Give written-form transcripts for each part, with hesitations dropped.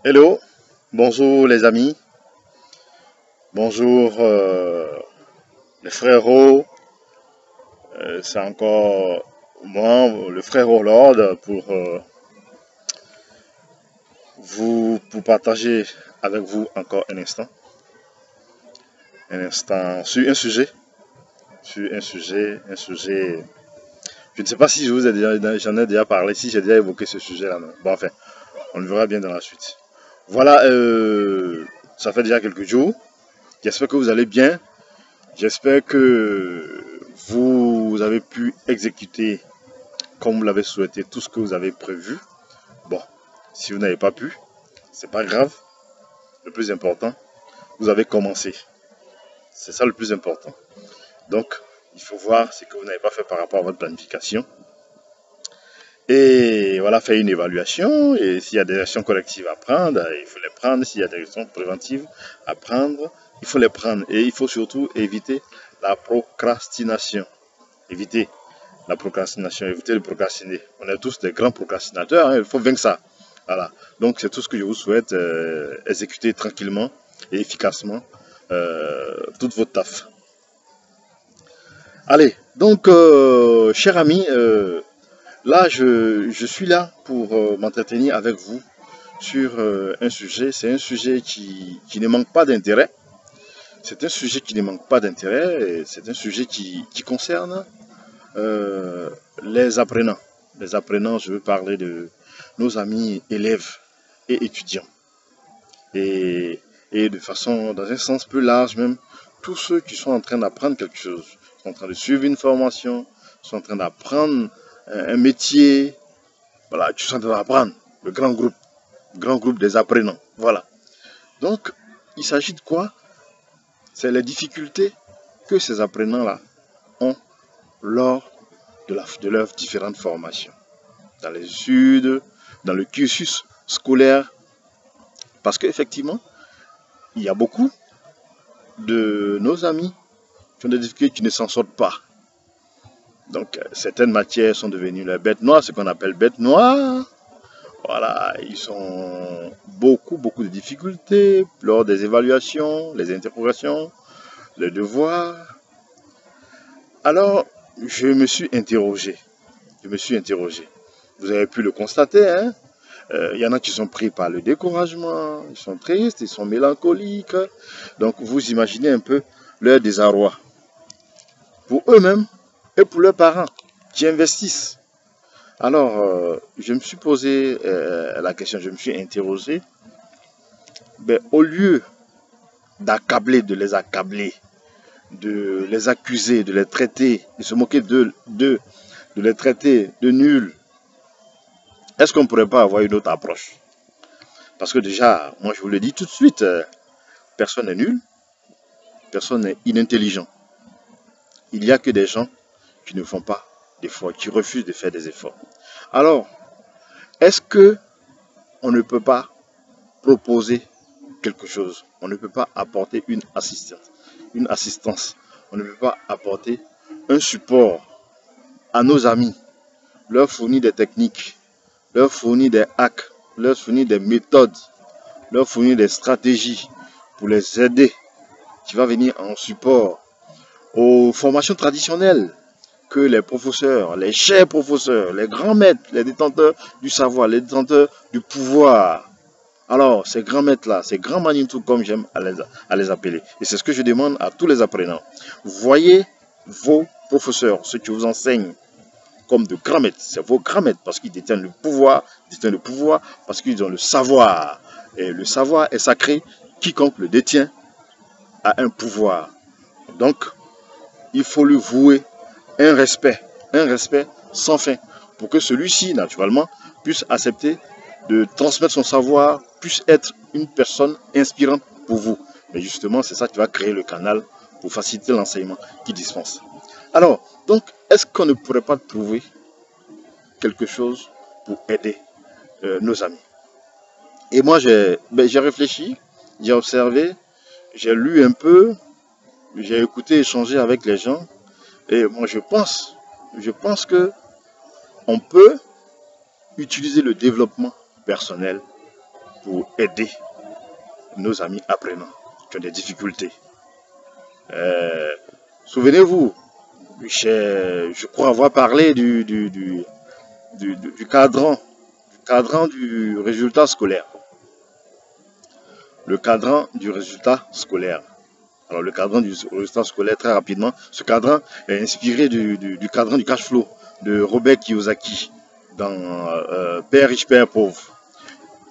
Hello, bonjour les amis, bonjour les frérots. C'est encore moi, le frère Lord, pour partager avec vous encore un instant sur un sujet. Je ne sais pas si j'en ai déjà parlé, si j'ai déjà évoqué ce sujet-là. Bon, enfin, on le verra bien dans la suite. Voilà, ça fait déjà quelques jours. J'espère que vous allez bien. J'espère que vous avez pu exécuter comme vous l'avez souhaité tout ce que vous avez prévu. Bon, si vous n'avez pas pu, c'est pas grave. Le plus important, vous avez commencé. C'est ça le plus important. Donc, il faut voir ce que vous n'avez pas fait par rapport à votre planification. Et voilà, faire une évaluation. Et s'il y a des actions correctives à prendre, il faut les prendre. S'il y a des actions préventives à prendre, il faut les prendre. Et il faut surtout éviter la procrastination. Éviter la procrastination, éviter de procrastiner. On est tous des grands procrastinateurs, hein, il faut vaincre ça. Voilà. Donc c'est tout ce que je vous souhaite, exécuter tranquillement et efficacement toute votre taf. Allez, donc chers amis, là je suis là pour m'entretenir avec vous sur un sujet. C'est un sujet qui ne manque pas d'intérêt. C'est un sujet qui ne manque pas d'intérêt. C'est un sujet qui concerne les apprenants. Les apprenants, je veux parler de nos amis élèves et étudiants. Et de façon, dans un sens plus large même, tous ceux qui sont en train d'apprendre quelque chose, sont en train de suivre une formation, sont en train d'apprendre un métier, voilà, qui sont en train d'apprendre le grand groupe des apprenants. Voilà. Donc, il s'agit de quoi? C'est les difficultés que ces apprenants-là ont lors de leurs différentes formations, dans les études, dans le cursus scolaire, parce qu'effectivement, il y a beaucoup de nos amis qui ont des difficultés qui ne s'en sortent pas. Donc, certaines matières sont devenues les bêtes noires, ce qu'on appelle bêtes noires. Voilà, ils ont beaucoup de difficultés lors des évaluations, les interrogations, les devoirs. Alors, je me suis interrogé. Vous avez pu le constater, hein? Il y en a qui sont pris par le découragement, ils sont tristes, ils sont mélancoliques. Donc vous imaginez un peu leur désarroi pour eux-mêmes et pour leurs parents qui investissent. Alors, je me suis posé la question, je me suis interrogé. Ben, au lieu de les accabler, de les accuser, de les traiter, de se moquer de les traiter de nuls, est-ce qu'on ne pourrait pas avoir une autre approche? Parce que déjà, moi je vous le dis tout de suite, personne n'est nul, personne n'est inintelligent. Il n'y a que des gens qui ne font pas d'efforts, qui refusent de faire des efforts. Alors, est-ce que on ne peut pas proposer quelque chose? On ne peut pas apporter une assistance. On ne peut pas apporter un support à nos amis, leur fournir des techniques, leur fournir des hacks, leur fournir des méthodes, leur fournir des stratégies pour les aider, qui va venir en support aux formations traditionnelles que les professeurs, les chers professeurs, les grands maîtres, les détenteurs du savoir, les détenteurs du pouvoir. Alors, ces grands maîtres-là, ces grands Manitou, comme j'aime à les appeler. Et c'est ce que je demande à tous les apprenants. Voyez vos professeurs, ceux qui vous enseignent, comme de grands maîtres. C'est vos grands maîtres parce qu'ils détiennent le pouvoir, parce qu'ils ont le savoir. Et le savoir est sacré. Quiconque le détient a un pouvoir. Donc, il faut lui vouer un respect sans fin, pour que celui-ci, naturellement, puisse accepter de transmettre son savoir, puisse être une personne inspirante pour vous. Mais justement, c'est ça qui va créer le canal pour faciliter l'enseignement qu'il dispense. Alors, donc, est-ce qu'on ne pourrait pas trouver quelque chose pour aider nos amis? Et moi, j'ai réfléchi, j'ai observé, j'ai lu un peu, j'ai écouté, échangé avec les gens. Et moi, je pense que on peut utiliser le développement personnel pour aider nos amis apprenants qui ont des difficultés. Souvenez-vous, je crois avoir parlé du cadran du résultat scolaire. Le cadran du résultat scolaire. Alors le cadran du résultat scolaire, très rapidement, ce cadran est inspiré du cadran du cash flow de Robert Kiyosaki dans Père riche, Père pauvre.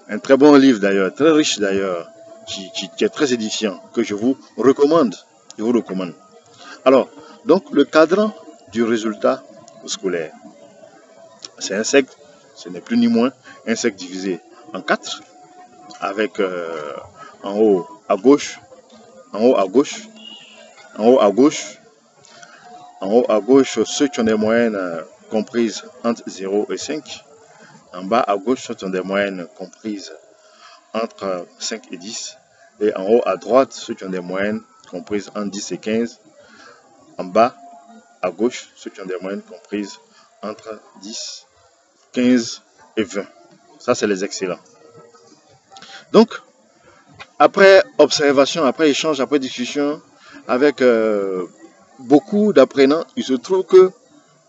Un très bon livre d'ailleurs, très riche d'ailleurs, qui est très édifiant, que je vous recommande. Alors, donc le cadran du résultat scolaire, c'est un cercle, ce n'est plus ni moins un cercle divisé en 4, avec en haut à gauche, ceux qui ont des moyennes comprises entre 0 et 5. En bas à gauche, ceux qui ont des moyennes comprises entre 5 et 10. Et en haut à droite, ceux qui ont des moyennes comprises entre 10 et 15. En bas à gauche, ceux qui ont des moyennes comprises entre 10, 15 et 20. Ça, c'est les excellents. Donc, après observation, après échange, après discussion avec beaucoup d'apprenants, il se trouve que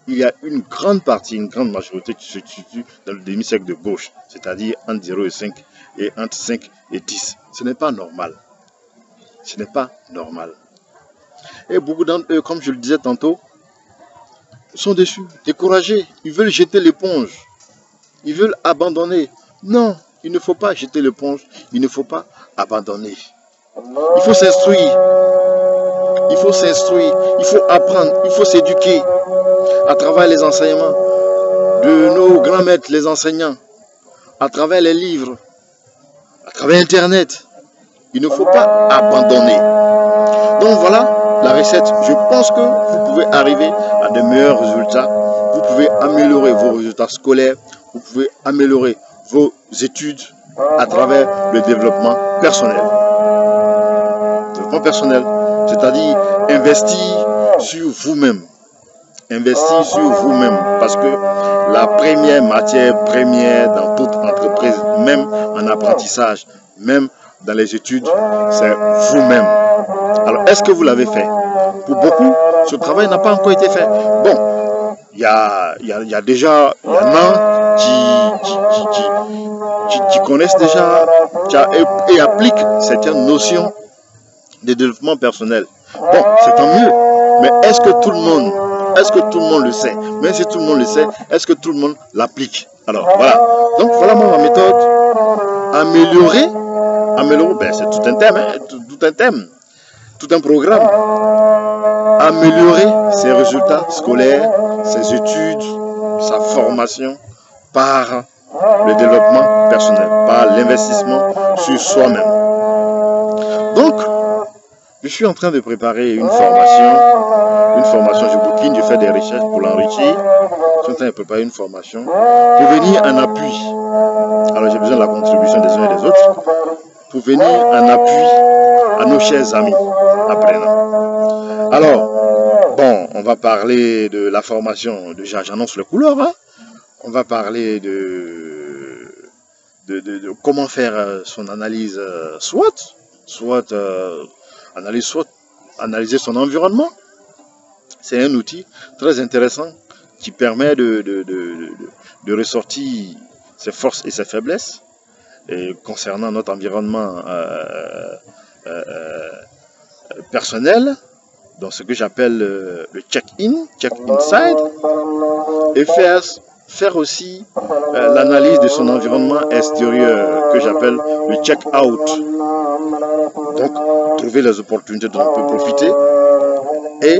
il y a une grande partie, une grande majorité qui se situe dans le demi-cercle de gauche, c'est-à-dire entre 0 et 5 et entre 5 et 10. Ce n'est pas normal. Ce n'est pas normal. Et beaucoup d'entre eux, comme je le disais tantôt, sont déçus, découragés. Ils veulent jeter l'éponge. Ils veulent abandonner. Non, il ne faut pas jeter l'éponge. Il ne faut pas abandonner. Il faut s'instruire. Il faut s'instruire. Il faut apprendre. Il faut s'éduquer à travers les enseignements de nos grands maîtres, les enseignants, à travers les livres, à travers Internet. Il ne faut pas abandonner. Donc voilà la recette. Je pense que vous pouvez arriver à de meilleurs résultats. Vous pouvez améliorer vos résultats scolaires. Vous pouvez améliorer vos études à travers le développement personnel. Développement personnel, c'est-à-dire investir sur vous-même. Investir sur vous-même, parce que la première matière première dans toute entreprise, même en apprentissage, même dans les études, c'est vous-même. Alors, est-ce que vous l'avez fait? Pour beaucoup, ce travail n'a pas encore été fait. Bon, il y en a qui connaissent déjà et appliquent certaines notions de développement personnel. Bon, c'est tant mieux. Mais est-ce que tout le monde le sait? Mais si tout le monde le sait, est-ce que tout le monde l'applique? Alors voilà. Donc voilà ma méthode. Améliorer, ben, c'est tout un thème, tout un programme. Améliorer ses résultats scolaires, ses études, sa formation par le développement personnel, par l'investissement sur soi-même. Donc, je suis en train de préparer une formation, je bouquine, je fais des recherches pour l'enrichir. Je suis en train de préparer une formation pour venir en appui. Alors j'ai besoin de la contribution des uns et des autres pour venir en appui à nos chers amis apprenants. Alors, bon, on va parler de la formation, déjà j'annonce le couleur, hein. On va parler de comment faire son analyse SWOT, analyser son environnement. C'est un outil très intéressant qui permet de ressortir ses forces et ses faiblesses et concernant notre environnement personnel, dans ce que j'appelle le check-in, check-inside, et faire aussi l'analyse de son environnement extérieur que j'appelle le check-out. Donc, trouver les opportunités dont on peut profiter et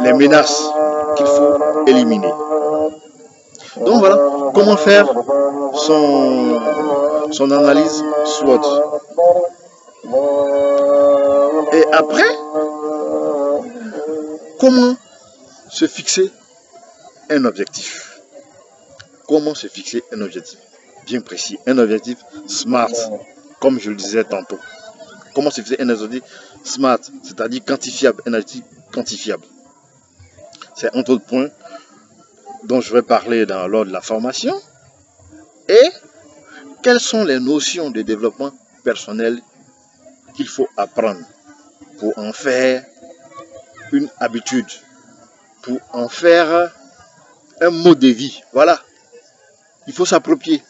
les menaces qu'il faut éliminer. Donc voilà, comment faire son analyse SWOT. Et après, comment se fixer un objectif. Comment se fixer un objectif bien précis, un objectif SMART, comme je le disais tantôt. Comment se fixer un objectif SMART, c'est-à-dire quantifiable, un objectif quantifiable. C'est un autre point dont je vais parler lors de la formation. Et quelles sont les notions de développement personnel qu'il faut apprendre pour en faire une habitude, pour en faire un mode de vie. Voilà, il faut s'approprier,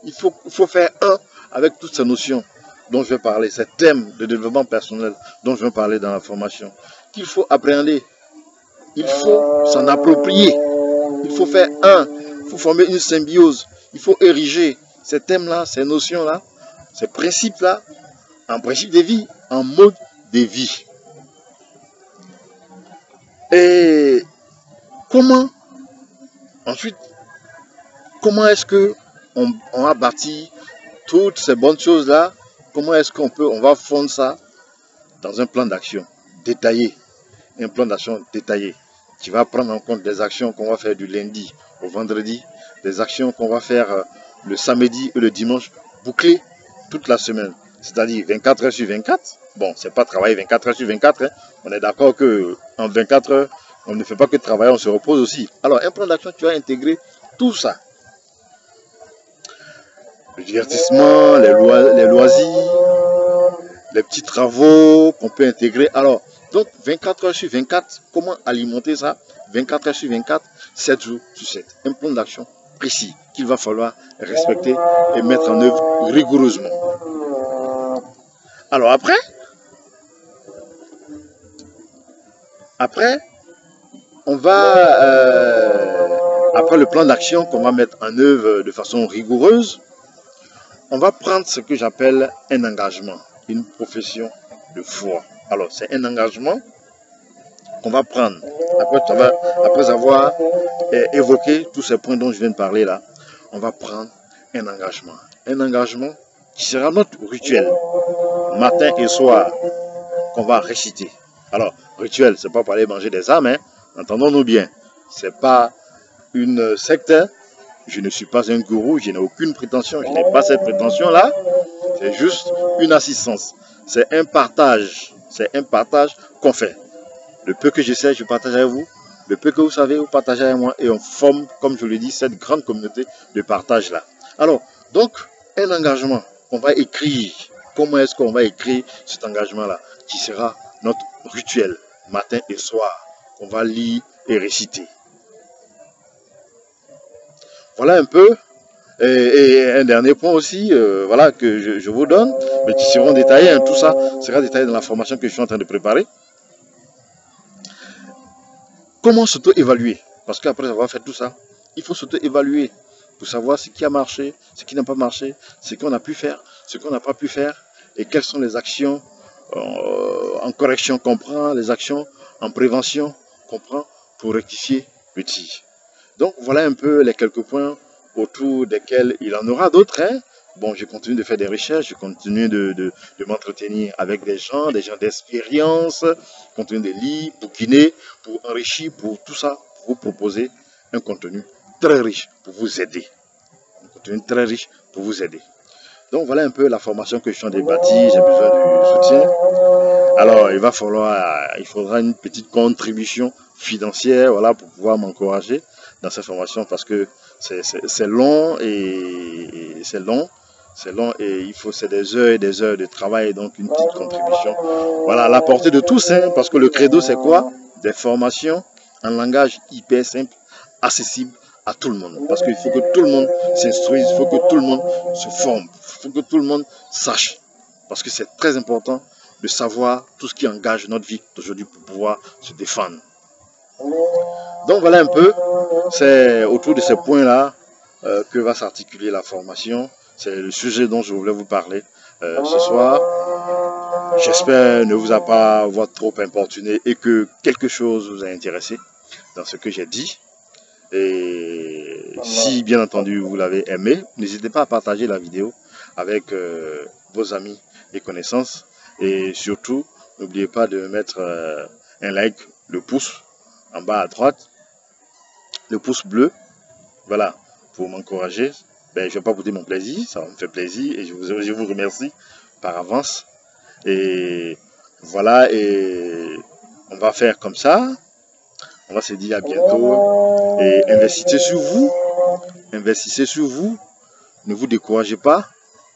il faut faire un avec toutes ces notions dont je vais parler, ces thèmes de développement personnel dont je vais parler dans la formation, qu'il faut appréhender, il faut s'en approprier, il faut faire un, il faut former une symbiose, il faut ériger ces thèmes-là, ces notions-là, ces principes-là, en principe de vie, en mode de vie. Et comment, ensuite, comment est-ce qu'on a bâti toutes ces bonnes choses-là? Comment est-ce on va fondre ça dans un plan d'action détaillé, un plan d'action détaillé qui va prendre en compte des actions qu'on va faire du lundi au vendredi, des actions qu'on va faire le samedi et le dimanche, bouclées toute la semaine, c'est-à-dire 24 heures sur 24. Bon, c'est pas travailler 24 heures sur 24, hein. On est d'accord qu'en 24 heures, on ne fait pas que travailler, on se repose aussi. Alors, un plan d'action, tu vas intégrer tout ça. Le divertissement, les loisirs, les petits travaux qu'on peut intégrer. Alors, donc 24 heures sur 24, comment alimenter ça? 24 heures sur 24, 7 jours sur 7. Un plan d'action précis qu'il va falloir respecter et mettre en œuvre rigoureusement. Alors après, on va, après le plan d'action qu'on va mettre en œuvre de façon rigoureuse, on va prendre ce que j'appelle un engagement, une profession de foi. Alors, c'est un engagement qu'on va prendre après avoir évoqué tous ces points dont je viens de parler là. On va prendre un engagement. Un engagement qui sera notre rituel, matin et soir, qu'on va réciter. Alors, rituel, c'est pas pour aller manger des âmes, hein. Entendons-nous bien. C'est pas une secte. Je ne suis pas un gourou, je n'ai aucune prétention, je n'ai pas cette prétention-là. C'est juste une assistance. C'est un partage qu'on fait. Le peu que je sais, je partage avec vous. Le peu que vous savez, vous partagez avec moi. Et on forme, comme je le dis, cette grande communauté de partage-là. Alors, donc, un engagement qu'on va écrire. Comment est-ce qu'on va écrire cet engagement-là? Qui sera notre rituel, matin et soir, qu'on va lire et réciter. Voilà un peu. Et un dernier point aussi, voilà, que je vous donne, mais qui seront détaillés, hein, tout ça sera détaillé dans la formation que je suis en train de préparer. Comment s'auto-évaluer? Parce qu'après avoir fait tout ça, il faut s'auto-évaluer pour savoir ce qui a marché, ce qui n'a pas marché, ce qu'on a pu faire, ce qu'on n'a pas pu faire, et quelles sont les actions en correction qu'on prend, les actions en prévention qu'on prend pour rectifier le tir. Donc voilà un peu les quelques points autour desquels il en aura d'autres. Hein. Bon, je continue de faire des recherches, je continue de m'entretenir avec des gens d'expérience, je continue de lire, bouquiner, pour enrichir, pour tout ça, pour vous proposer un contenu très riche pour vous aider. Un contenu très riche pour vous aider. Donc voilà un peu la formation que je suis en train de bâtir, j'ai besoin du soutien. Alors il faudra une petite contribution financière, voilà, pour pouvoir m'encourager dans cette formation parce que c'est long et c'est des heures et des heures de travail, donc une petite contribution. Voilà, à la portée de tous, hein, parce que le credo c'est quoi? Des formations en langage hyper simple, accessible à tout le monde. Parce qu'il faut que tout le monde s'instruise, il faut que tout le monde se forme, il faut que tout le monde sache. Parce que c'est très important de savoir tout ce qui engage notre vie d'aujourd'hui pour pouvoir se défendre. Donc voilà un peu, c'est autour de ces points-là que va s'articuler la formation. C'est le sujet dont je voulais vous parler ce soir. J'espère ne vous avoir trop importuné et que quelque chose vous a intéressé dans ce que j'ai dit. Et si bien entendu vous l'avez aimé, n'hésitez pas à partager la vidéo avec vos amis et connaissances. Et surtout, n'oubliez pas de mettre un like, le pouce en bas à droite, le pouce bleu, voilà, pour m'encourager. Ben, je ne vais pas vous dire mon plaisir, ça me fait plaisir et je vous remercie par avance. Et voilà, et on va faire comme ça. On va se dire à bientôt et investissez sur vous. Investissez sur vous. Ne vous découragez pas.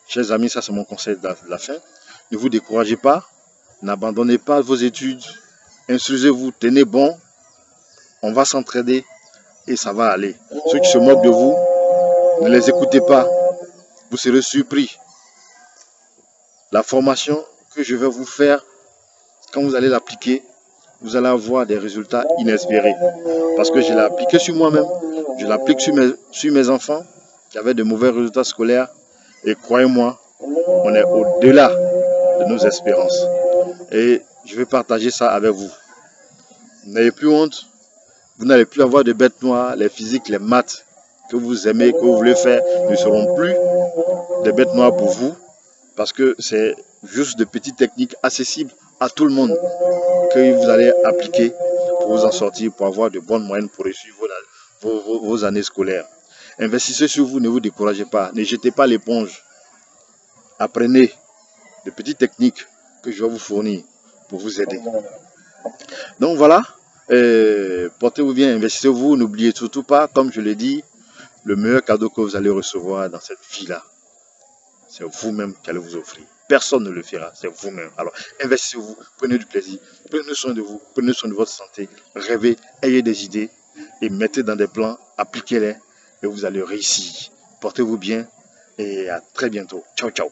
Chers amis, ça c'est mon conseil de la fin. Ne vous découragez pas, n'abandonnez pas vos études, instruisez-vous, tenez bon, on va s'entraider et ça va aller. Ceux qui se moquent de vous, ne les écoutez pas, vous serez surpris. La formation que je vais vous faire, quand vous allez l'appliquer, vous allez avoir des résultats inespérés. Parce que je l'ai appliqué sur moi-même, je l'applique sur mes enfants qui avaient de mauvais résultats scolaires. Et croyez-moi, on est au-delà de nos espérances. Et je vais partager ça avec vous. N'ayez plus honte, vous n'allez plus avoir de bêtes noires, les physiques, les maths que vous aimez, que vous voulez faire, ne seront plus des bêtes noires pour vous. Parce que c'est juste de petites techniques accessibles à tout le monde que vous allez appliquer pour vous en sortir, pour avoir de bonnes moyennes pour réussir vos années scolaires. Investissez sur vous, ne vous découragez pas, ne jetez pas l'éponge. Apprenez de petites techniques que je vais vous fournir pour vous aider. Donc voilà, portez-vous bien, investissez-vous, n'oubliez surtout pas, comme je l'ai dit, le meilleur cadeau que vous allez recevoir dans cette vie-là, c'est vous-même qui allez vous offrir. Personne ne le fera, c'est vous-même. Alors, investissez-vous, prenez du plaisir, prenez soin de vous, prenez soin de votre santé, rêvez, ayez des idées et mettez dans des plans, appliquez-les et vous allez réussir. Portez-vous bien et à très bientôt. Ciao, ciao.